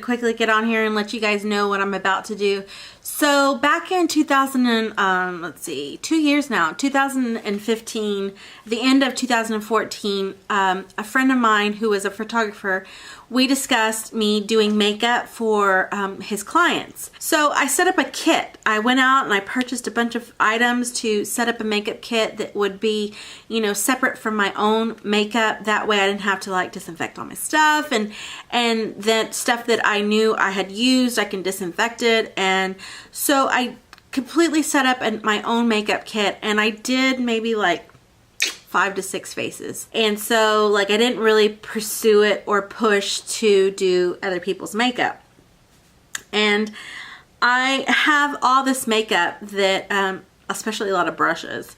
quickly get on here and let you guys know what I'm about to do. So back in 2 years now, 2015, the end of 2014, a friend of mine who was a photographer, we discussed me doing makeup for his clients. So I set up a kit. I went out and I purchased a bunch of items to set up a makeup kit that would be, you know, separate from my own makeup. That way I didn't have to like disinfect all my stuff, and that stuff that I knew I had used, I can disinfect it. And so I completely set up my own makeup kit, and I did maybe like 5 to 6 faces. And so like I didn't really pursue it or push to do other people's makeup. And I have all this makeup that, especially a lot of brushes,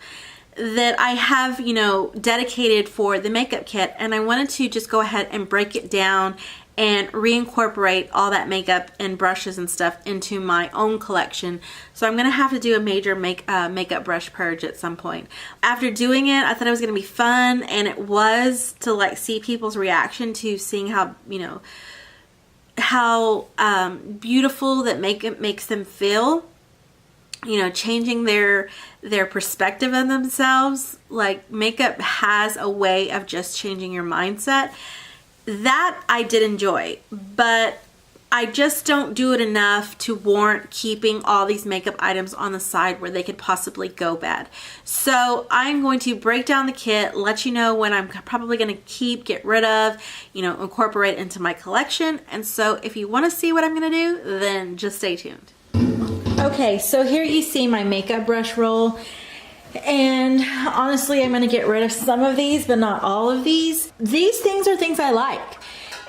that I have, you know, dedicated for the makeup kit. And I wanted to just go ahead and break it down and reincorporate all that makeup and brushes and stuff into my own collection. So I'm gonna have to do a major makeup brush purge at some point. After doing it, I thought it was gonna be fun, and it was, to like see people's reaction to seeing how, you know, how beautiful that makeup makes them feel. You know, changing their perspective of themselves. Like, makeup has a way of just changing your mindset. That I did enjoy, but I just don't do it enough to warrant keeping all these makeup items on the side where they could possibly go bad. So I'm going to break down the kit, let you know when I'm probably going to keep, get rid of, you know, incorporate into my collection. And so if you want to see what I'm going to do, then just stay tuned. Okay, so here you see my makeup brush roll. And honestly, I'm going to get rid of some of these, but not all of these. These things are things I like.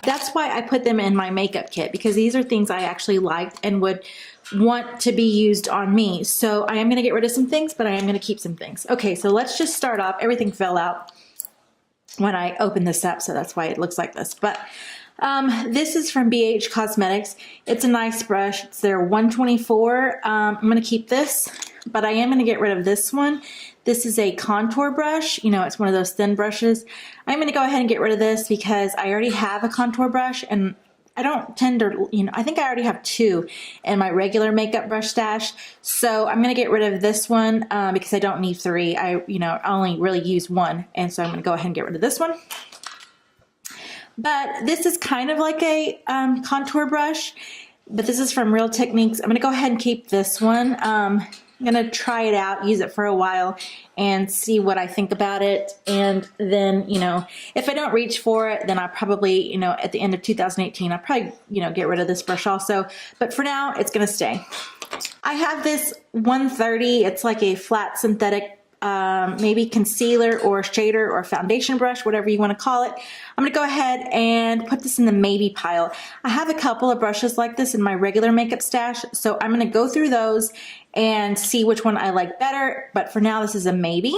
That's why I put them in my makeup kit, because these are things I actually liked and would want to be used on me. So I am going to get rid of some things, but I am going to keep some things. Okay, so let's just start off. Everything fell out when I opened this up, so that's why it looks like this. But this is from BH Cosmetics. It's a nice brush. It's their 124. I'm going to keep this, but I am going to get rid of this one. This is a contour brush. You know, it's one of those thin brushes. I'm going to go ahead and get rid of this because I already have a contour brush, and I don't tend to, you know, I think I already have 2 in my regular makeup brush stash. So I'm going to get rid of this one because I don't need 3. I only really use 1. And so I'm going to go ahead and get rid of this one. But this is kind of like a contour brush, but this is from Real Techniques. I'm going to go ahead and keep this one. I'm going to try it out, use it for a while, and see what I think about it. And then, you know, if I don't reach for it, then I'll probably, you know, at the end of 2018, I'll probably, you know, get rid of this brush also. But for now, it's going to stay. I have this 130. It's like a flat synthetic maybe concealer or shader or foundation brush, whatever you want to call it. I'm going to go ahead and put this in the maybe pile. I have a couple of brushes like this in my regular makeup stash, so I'm going to go through those and see which one I like better, but for now this is a maybe.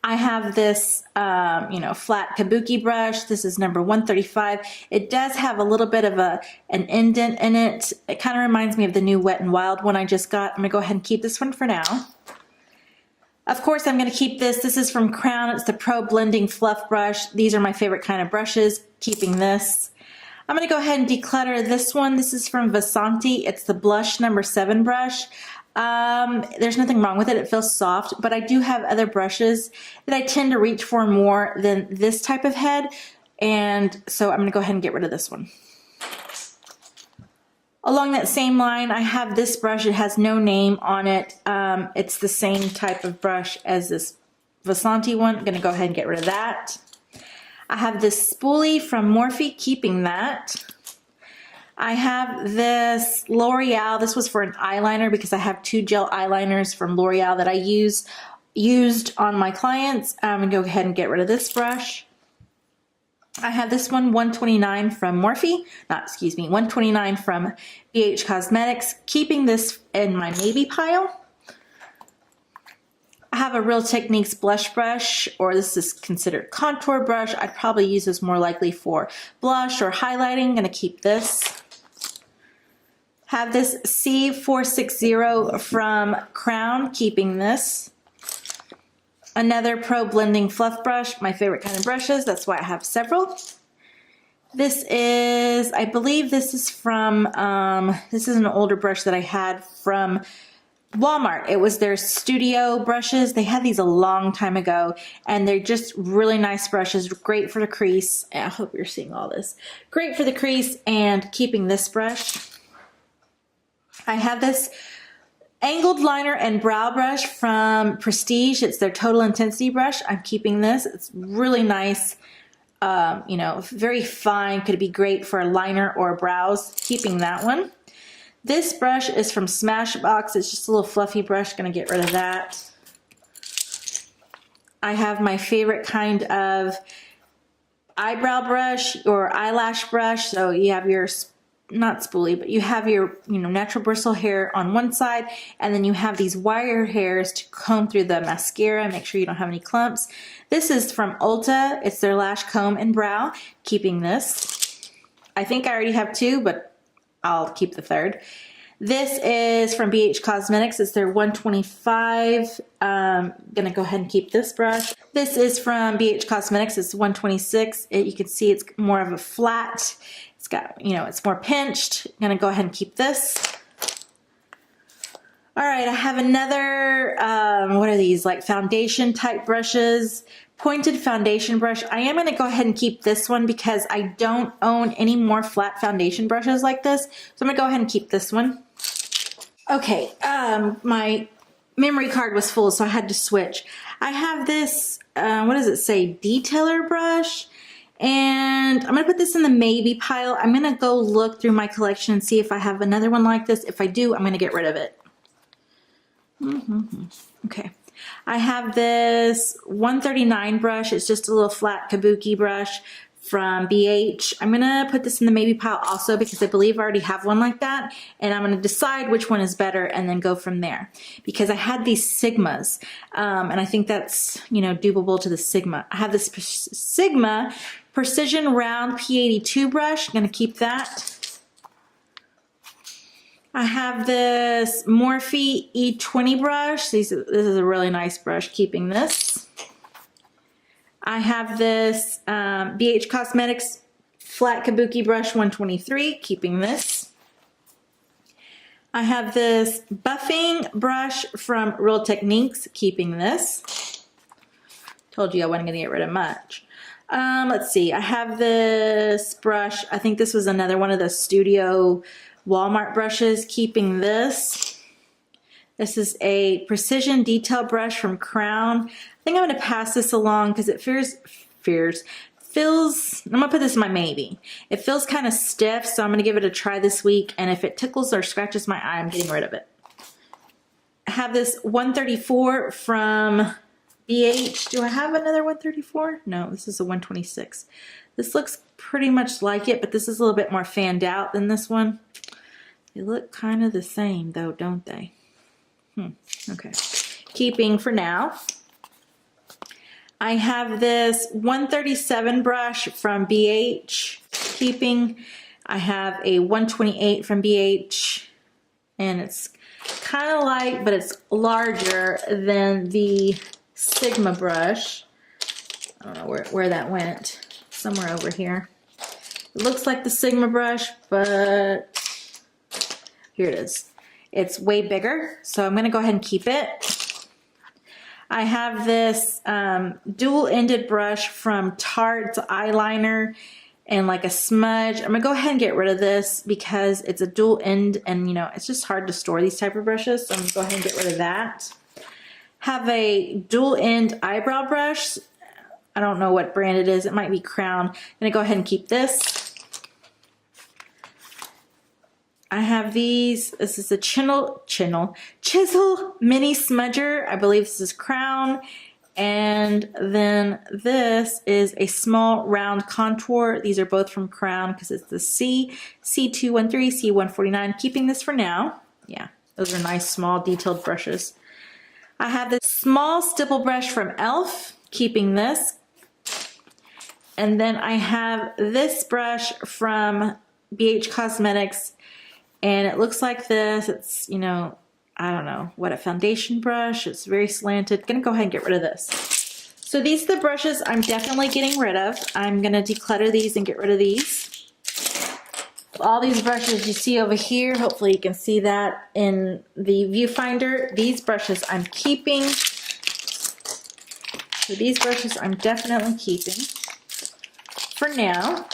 I have this, you know, flat kabuki brush. This is number 135. It does have a little bit of an indent in it. It kind of reminds me of the new Wet n Wild one I just got. I'm going to go ahead and keep this one for now. Of course, I'm going to keep this. This is from Crown. It's the Pro Blending Fluff Brush. These are my favorite kind of brushes. Keeping this. I'm going to go ahead and declutter this one. This is from Vasanti. It's the Blush number 7 brush. There's nothing wrong with it. It feels soft, but I do have other brushes that I tend to reach for more than this type of head. And so I'm going to go ahead and get rid of this one. Along that same line, I have this brush. It has no name on it. It's the same type of brush as this Vasanti one. I'm going to go ahead and get rid of that. I have this spoolie from Morphe, keeping that. I have this L'Oreal. This was for an eyeliner because I have 2 gel eyeliners from L'Oreal that I used on my clients. I'm going to go ahead and get rid of this brush. I have this one, 129 from Morphe. 129 from BH Cosmetics. Keeping this in my maybe pile. I have a Real Techniques blush brush, or this is considered contour brush. I'd probably use this more likely for blush or highlighting. I'm going to keep this. Have this C460 from Crown, keeping this. Another Pro Blending Fluff Brush, my favorite kind of brushes. That's why I have several. This is, I believe this is from, this is an older brush that I had from Walmart. It was their studio brushes. They had these a long time ago, and they're just really nice brushes, great for the crease. I hope you're seeing all this. Great for the crease and keeping this brush. I have this angled liner and brow brush from Prestige. It's their Total Intensity brush. I'm keeping this. It's really nice. You know, very fine. Could be great for a liner or brows. Keeping that one. This brush is from Smashbox. It's just a little fluffy brush. Gonna get rid of that. I have my favorite kind of eyebrow brush or eyelash brush. So you have your, not spoolie, but you have your, you know, natural bristle hair on one side, and then you have these wire hairs to comb through the mascara. Make sure you don't have any clumps. This is from Ulta. It's their lash comb and brow. Keeping this. I think I already have two, but I'll keep the third. This is from BH Cosmetics. It's their 125. Gonna go ahead and keep this brush. This is from BH Cosmetics. It's 126. You can see it's more of a flat. It's got, you know, it's more pinched. Gonna go ahead and keep this. All right, I have another, what are these, like foundation type brushes, pointed foundation brush. I am gonna go ahead and keep this one because I don't own any more flat foundation brushes like this. So I'm gonna go ahead and keep this one. Okay, my memory card was full, so I had to switch. I have this, what does it say, detailer brush. And I'm gonna put this in the maybe pile. I'm gonna go look through my collection and see if I have another one like this. If I do, I'm gonna get rid of it. Okay, I have this 139 brush. It's just a little flat kabuki brush from BH. I'm gonna put this in the maybe pile also because I believe I already have one like that, and I'm gonna decide which one is better and then go from there because I had these Sigmas, and I think that's, you know, doable to the Sigma. I have this Sigma Precision Round P82 brush. I'm gonna keep that. I have this Morphe E20 brush. This is a really nice brush, keeping this. I have this BH Cosmetics Flat Kabuki brush 123, keeping this. I have this buffing brush from Real Techniques, keeping this. Told you I wasn't gonna get rid of much. Let's see, I have this brush. I think this was another one of the Studio Walmart brushes, keeping this. This is a precision detail brush from Crown. I think I'm going to pass this along because it feels, I'm going to put this in my maybe. It feels kind of stiff, so I'm going to give it a try this week, and if it tickles or scratches my eye, I'm getting rid of it. I have this 134 from BH. Do I have another 134? No, this is a 126. This looks pretty much like it, but this is a little bit more fanned out than this one. They look kind of the same though, don't they? Okay. Keeping for now. I have this 137 brush from BH. Keeping. I have a 128 from BH. And it's kind of light, but it's larger than the Sigma brush. I don't know where that went. Somewhere over here. It looks like the Sigma brush, but here it is. It's way bigger, so I'm gonna go ahead and keep it. I have this dual-ended brush from Tarte. It's eyeliner and like a smudge. I'm gonna go ahead and get rid of this because it's a dual end, and you know, it's just hard to store these type of brushes, so I'm gonna go ahead and get rid of that. Have a dual end eyebrow brush. I don't know what brand it is. It might be Crown. I'm gonna go ahead and keep this. I have these. This is a chisel mini smudger. I believe this is Crown. And then this is a small round contour. These are both from Crown because it's the C213, C149. Keeping this for now. Yeah, those are nice small detailed brushes. I have this small stipple brush from e.l.f. Keeping this. And then I have this brush from BH Cosmetics, and it looks like this. It's, you know, I don't know what, a foundation brush. It's very slanted. Gonna go ahead and get rid of this. So these are the brushes I'm definitely getting rid of. I'm gonna declutter these and get rid of these. All these brushes you see over here, hopefully you can see that in the viewfinder. These brushes I'm keeping. So these brushes I'm definitely keeping for now.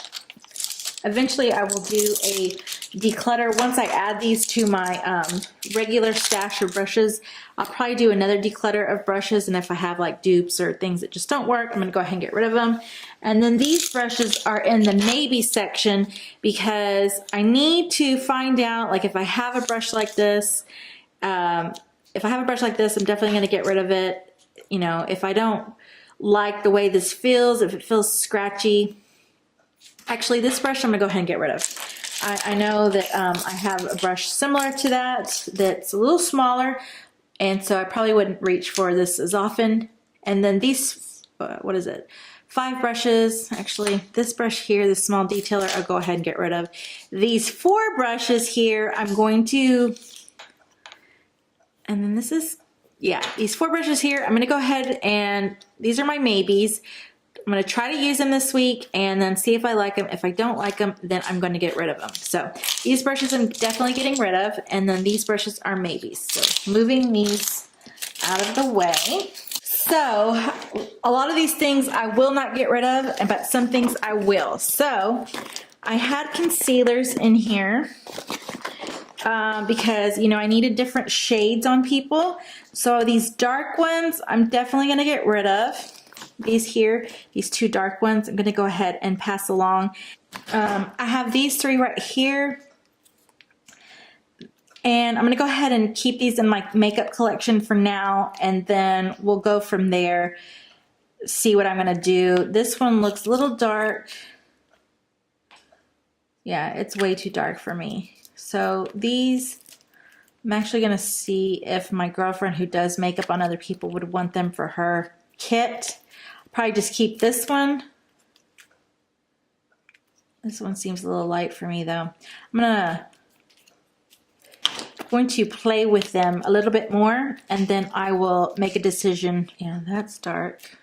Eventually I will do a declutter. Once I add these to my regular stash of brushes, I'll probably do another declutter of brushes, and if I have like dupes or things that just don't work, I'm gonna go ahead and get rid of them. And then these brushes are in the maybe section because I need to find out, like if I have a brush like this, I'm definitely gonna get rid of it. You know, if I don't like the way this feels, if it feels scratchy. Actually, this brush I'm gonna go ahead and get rid of. I know that I have a brush similar to that that's a little smaller, and so I probably wouldn't reach for this as often. And then these, what is it? 5 brushes. Actually, this brush here, this small detailer, I'll go ahead and get rid of. These 4 brushes here, I'm going to, and then this is, yeah, these 4 brushes here, I'm gonna go ahead and, these are my maybes. I'm gonna try to use them this week and then see if I like them. If I don't like them, then I'm gonna get rid of them. So these brushes I'm definitely getting rid of, and then these brushes are maybes. So moving these out of the way. So a lot of these things I will not get rid of, but some things I will. So I had concealers in here because, you know, I needed different shades on people. So these dark ones, I'm definitely gonna get rid of. These here, these 2 dark ones, I'm gonna go ahead and pass along. I have these 3 right here. And I'm gonna go ahead and keep these in my makeup collection for now, and then we'll go from there, see what I'm gonna do. This one looks a little dark. Yeah, it's way too dark for me. So these, I'm actually gonna see if my girlfriend who does makeup on other people would want them for her kit. Probably just keep this one. This one seems a little light for me though. I'm going to play with them a little bit more, and then I will make a decision. Yeah, that's dark.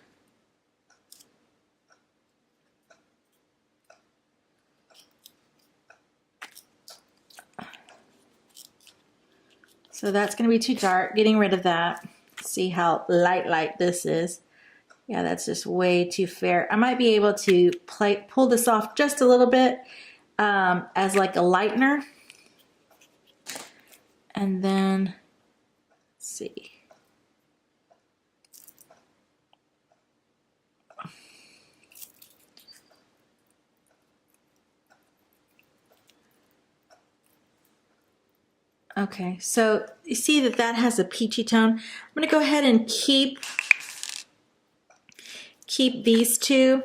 So that's gonna be too dark, getting rid of that. See how light this is. Yeah, that's just way too fair. I might be able to pull this off just a little bit as like a lightener. And then, let's see. Okay, so you see that that has a peachy tone. I'm gonna go ahead and keep these 2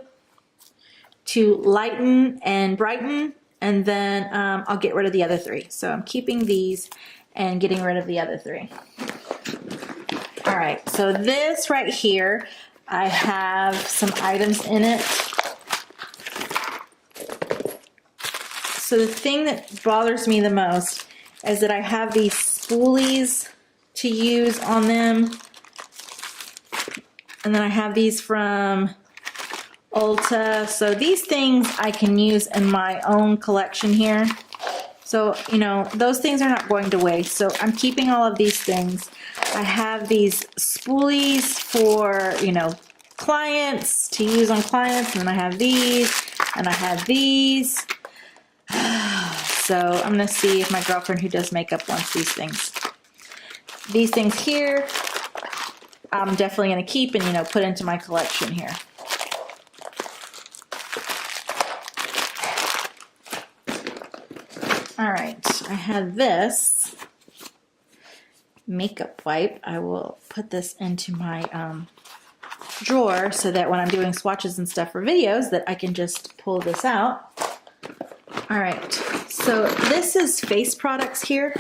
to lighten and brighten, and then I'll get rid of the other 3. So I'm keeping these and getting rid of the other 3. All right, so this right here, I have some items in it. So the thing that bothers me the most is that I have these spoolies to use on them. And then I have these from Ulta. So these things I can use in my own collection here. So, you know, those things are not going to waste. So I'm keeping all of these things. I have these spoolies for, you know, clients, to use on clients. And then I have these, and I have these. So I'm gonna see if my girlfriend who does makeup wants these things. These things here, I'm definitely gonna keep and, you know, put into my collection here. All right, I have this makeup wipe. I will put this into my drawer so that when I'm doing swatches and stuff for videos that I can just pull this out. All right, so this is face products here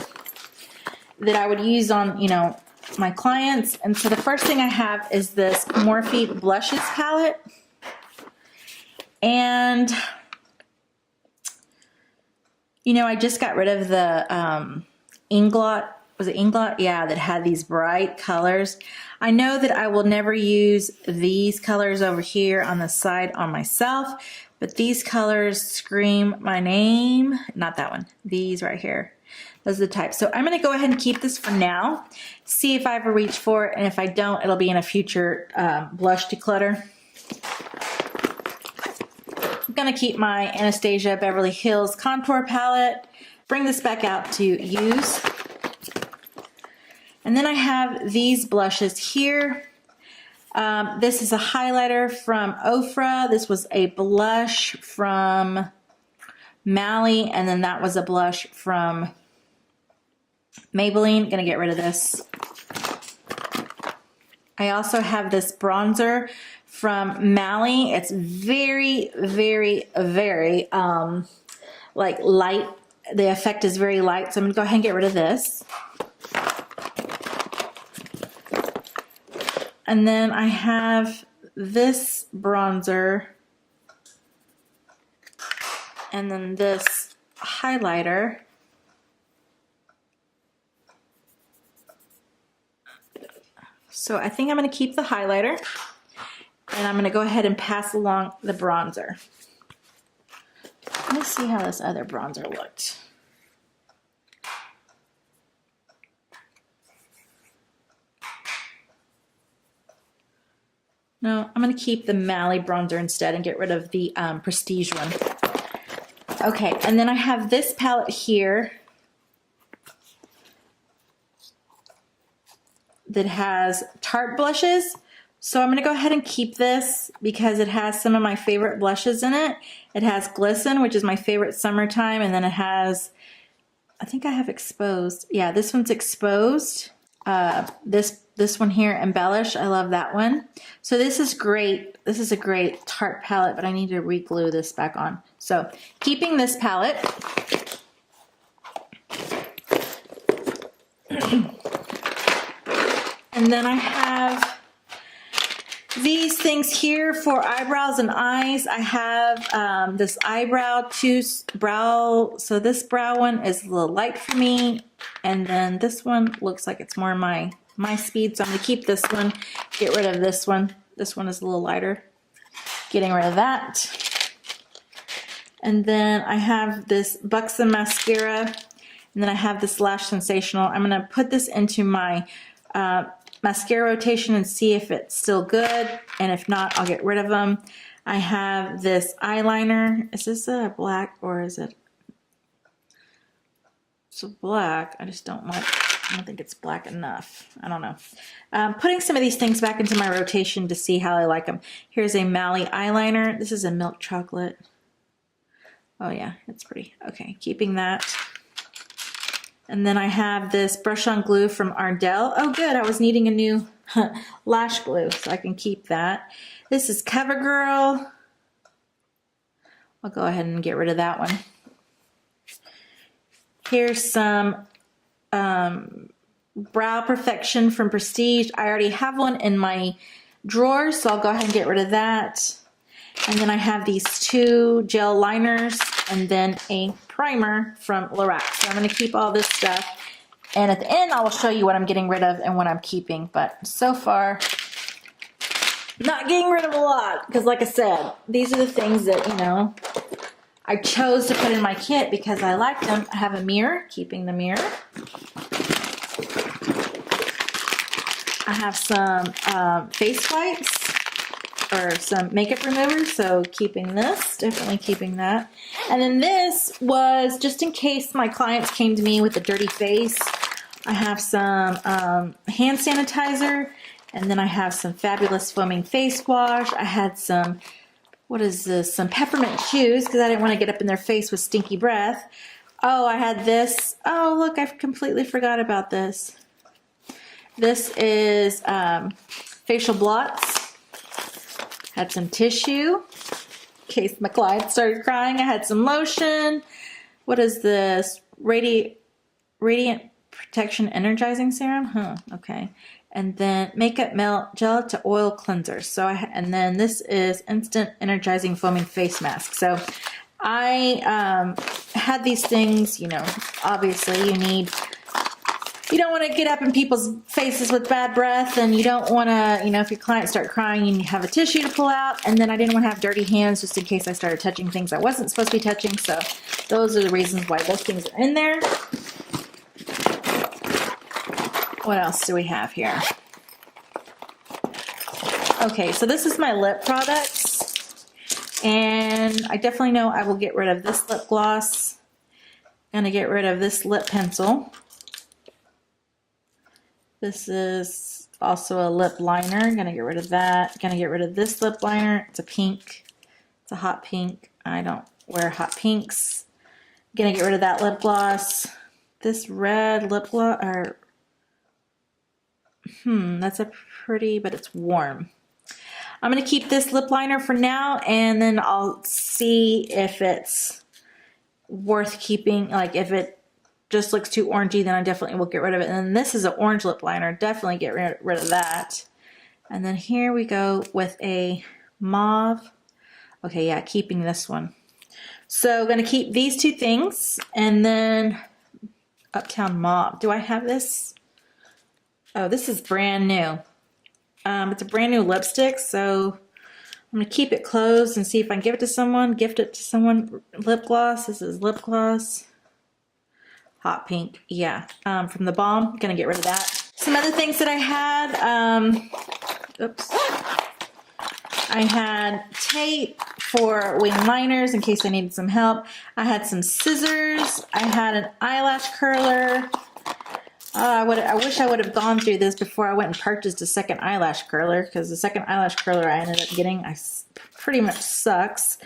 that I would use on, you know, my clients. And so the first thing I have is this Morphe Blushes palette. And, you know, I just got rid of the Inglot. Was it Inglot? Yeah, that had these bright colors. I know that I will never use these colors over here on the side on myself, But these colors scream my name. Not that one. These right here. Those are the types. So I'm going to go ahead and keep this for now. See if I ever reach for it. And if I don't, it'll be in a future blush declutter. I'm going to keep my Anastasia Beverly Hills contour palette. Bring this back out to use. And then I have these blushes here. This is a highlighter from Ofra. This was a blush from Mally, and then that was a blush from Maybelline. Gonna get rid of this. I also have this bronzer from Mally. It's very, very, very like light. The effect is very light, so I'm gonna go ahead and get rid of this. And then I have this bronzer and then this highlighter. So I think I'm going to keep the highlighter and I'm going to go ahead and pass along the bronzer. Let's see how this other bronzer looked. No, I'm going to keep the Mally bronzer instead and get rid of the Prestige one. Okay, and then I have this palette here that has Tarte blushes. So I'm going to go ahead and keep this because it has some of my favorite blushes in it. It has Glisten, which is my favorite summertime, and then it has, I think I have Exposed. Yeah, this one's Exposed. This one here, Embellish, I love that one. So this is great. This is a great Tarte palette, but I need to re-glue this back on. So keeping this palette. And then I have these things here for eyebrows and eyes. I have this eyebrow brow. So this brow one is a little light for me. And then this one looks like it's more my speed. So I'm going to keep this one, get rid of this one. This one is a little lighter. Getting rid of that. And then I have this Buxom mascara. And then I have this Lash Sensational. I'm going to put this into my mascara rotation and see if it's still good. And if not, I'll get rid of them. I have this eyeliner. Is this a black or is it? It's a black. I just don't like, I don't think it's black enough. I don't know. Putting some of these things back into my rotation to see how I like them. Here's a Mally eyeliner. This is a milk chocolate. Oh yeah, it's pretty. Okay, keeping that. And then I have this brush on glue from Ardell. Oh good, I was needing a new lash glue, so I can keep that. This is CoverGirl. I'll go ahead and get rid of that one. Here's some Brow Perfection from Prestige. I already have one in my drawer, so I'll go ahead and get rid of that. And then I have these two gel liners and then a primer from Lorac. So I'm going to keep all this stuff. And at the end, I will show you what I'm getting rid of and what I'm keeping. But so far, not getting rid of a lot. Because like I said, these are the things that, you know, I chose to put in my kit because I like them. I have a mirror, keeping the mirror. I have some face wipes or some makeup removers, so keeping this, definitely keeping that. And then this was just in case my clients came to me with a dirty face. I have some hand sanitizer, and then I have some Fabulous Foaming Face Wash. I had some, what is this, some peppermint shoes because I didn't want to get up in their face with stinky breath. Oh, I had this. Oh, look, I completely forgot about this. This is facial blots. Had some tissue in case my client started crying. I had some lotion. What is this? Radiant Protection Energizing Serum? Huh, okay. And then Makeup Melt Gel to Oil Cleanser. So and then this is Instant Energizing Foaming Face Mask. So I had these things, you know, obviously you need you don't want to get up in people's faces with bad breath, and you don't want to, you know, if your clients start crying and you have a tissue to pull out, and then I didn't want to have dirty hands just in case I started touching things I wasn't supposed to be touching. So those are the reasons why those things are in there. What else do we have here? Okay, so this is my lip products, and I definitely know I will get rid of this lip gloss. Gonna get rid of this lip pencil. This is also a lip liner. Gonna get rid of that. Gonna get rid of this lip liner. It's a pink. It's a hot pink. I don't wear hot pinks. Gonna get rid of that lip gloss. This red lip gloss, or that's a pretty, but it's warm. I'm gonna keep this lip liner for now, and then I'll see if it's worth keeping. Like if it just looks too orangey, then I definitely will get rid of it. And then this is an orange lip liner. Definitely get rid of that. And then here we go with a mauve. Okay, yeah, keeping this one. So I'm gonna keep these two things, and then Uptown Mauve. Do I have this? Oh, this is brand new. It's a brand new lipstick, so I'm gonna keep it closed and see if I can give it to someone, gift it to someone. Lip gloss, this is lip gloss. Hot pink, yeah, from the Balm. Gonna get rid of that. Some other things that I had, oops. I had tape for wing liners in case I needed some help. I had some scissors. I had an eyelash curler. I wish I would have gone through this before I went and purchased a second eyelash curler, because the second eyelash curler I ended up getting pretty much sucks.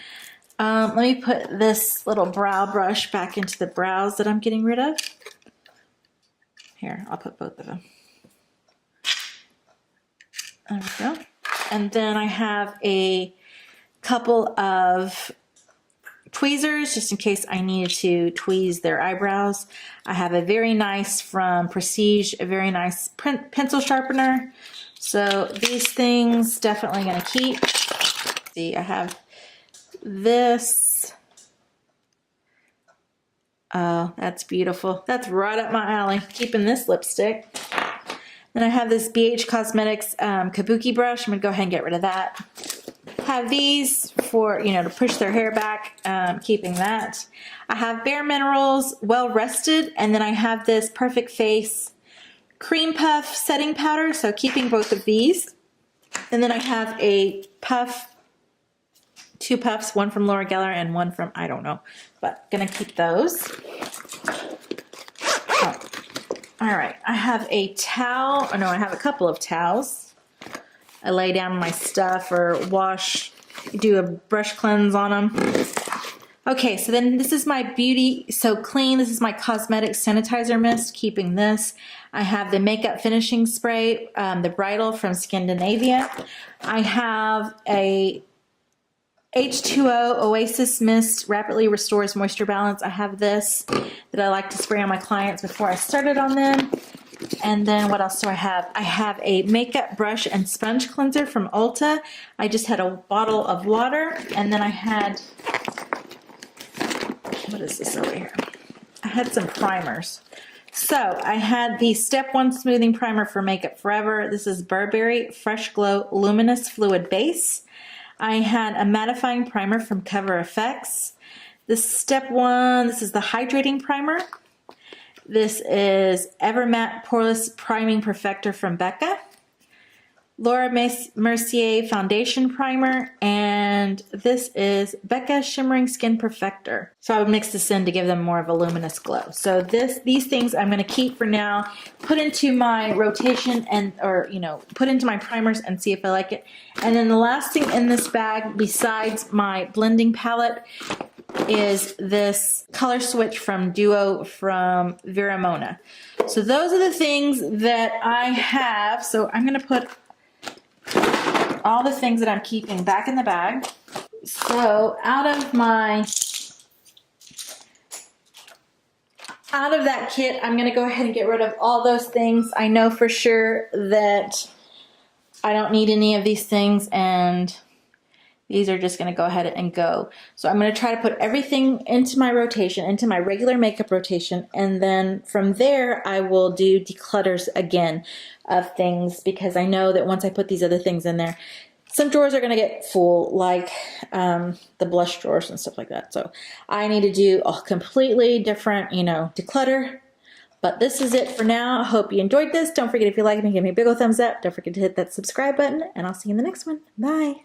Let me put this little brow brush back into the brows that I'm getting rid of. Here, I'll put both of them. There we go. And then I have a couple of tweezers just in case I needed to tweeze their eyebrows. I have a very nice from Prestige, a very nice pencil sharpener. So these things definitely gonna keep. See, I have this. Oh, that's beautiful. That's right up my alley. Keeping this lipstick. Then I have this BH Cosmetics Kabuki brush. I'm gonna go ahead and get rid of that. Have these for, you know, to push their hair back, keeping that. I have Bare Minerals Well Rested, and then I have this Perfect Face Cream Puff Setting Powder, so keeping both of these. And then I have a puff, two puffs, one from Laura Geller and one from, I don't know, but gonna keep those. Oh. All right, I have a towel, oh no, I have a couple of towels. I lay down my stuff or wash, do a brush cleanse on them. Okay, so then this is my Beauty So Clean. This is my cosmetic sanitizer mist, keeping this. I have the makeup finishing spray, the Bridal from Scandinavia. I have a H2O Oasis Mist, rapidly restores moisture balance. I have this that I like to spray on my clients before I started on them. And then what else do I have? I have a makeup brush and sponge cleanser from Ulta. I just had a bottle of water, and then I had, what is this over here? I had some primers. So I had the Step 1 Smoothing Primer for Makeup Forever. This is Burberry Fresh Glow Luminous Fluid Base. I had a mattifying primer from Cover FX. This Step 1, this is the Hydrating Primer. This is Evermatte Poreless Priming Perfector from Becca. Laura Mercier Foundation Primer, and this is Becca Shimmering Skin Perfector. So I would mix this in to give them more of a luminous glow. So these things I'm going to keep for now, put into my rotation and, or, you know, put into my primers and see if I like it. And then the last thing in this bag besides my blending palette is this color switch from Duo from Vera Mona. So those are the things that I have. So I'm going to put all the things that I'm keeping back in the bag. So out of that kit, I'm going to go ahead and get rid of all those things. I know for sure that I don't need any of these things, and these are just gonna go ahead and go. So I'm gonna try to put everything into my rotation, into my regular makeup rotation, and then from there I will do declutters again of things, because I know that once I put these other things in there, some drawers are going to get full, like the blush drawers and stuff like that. So I need to do a completely different, you know, declutter. But this is it for now. I hope you enjoyed this. Don't forget, if you like me, give me a big old thumbs up. Don't forget to hit that subscribe button, and I'll see you in the next one. Bye.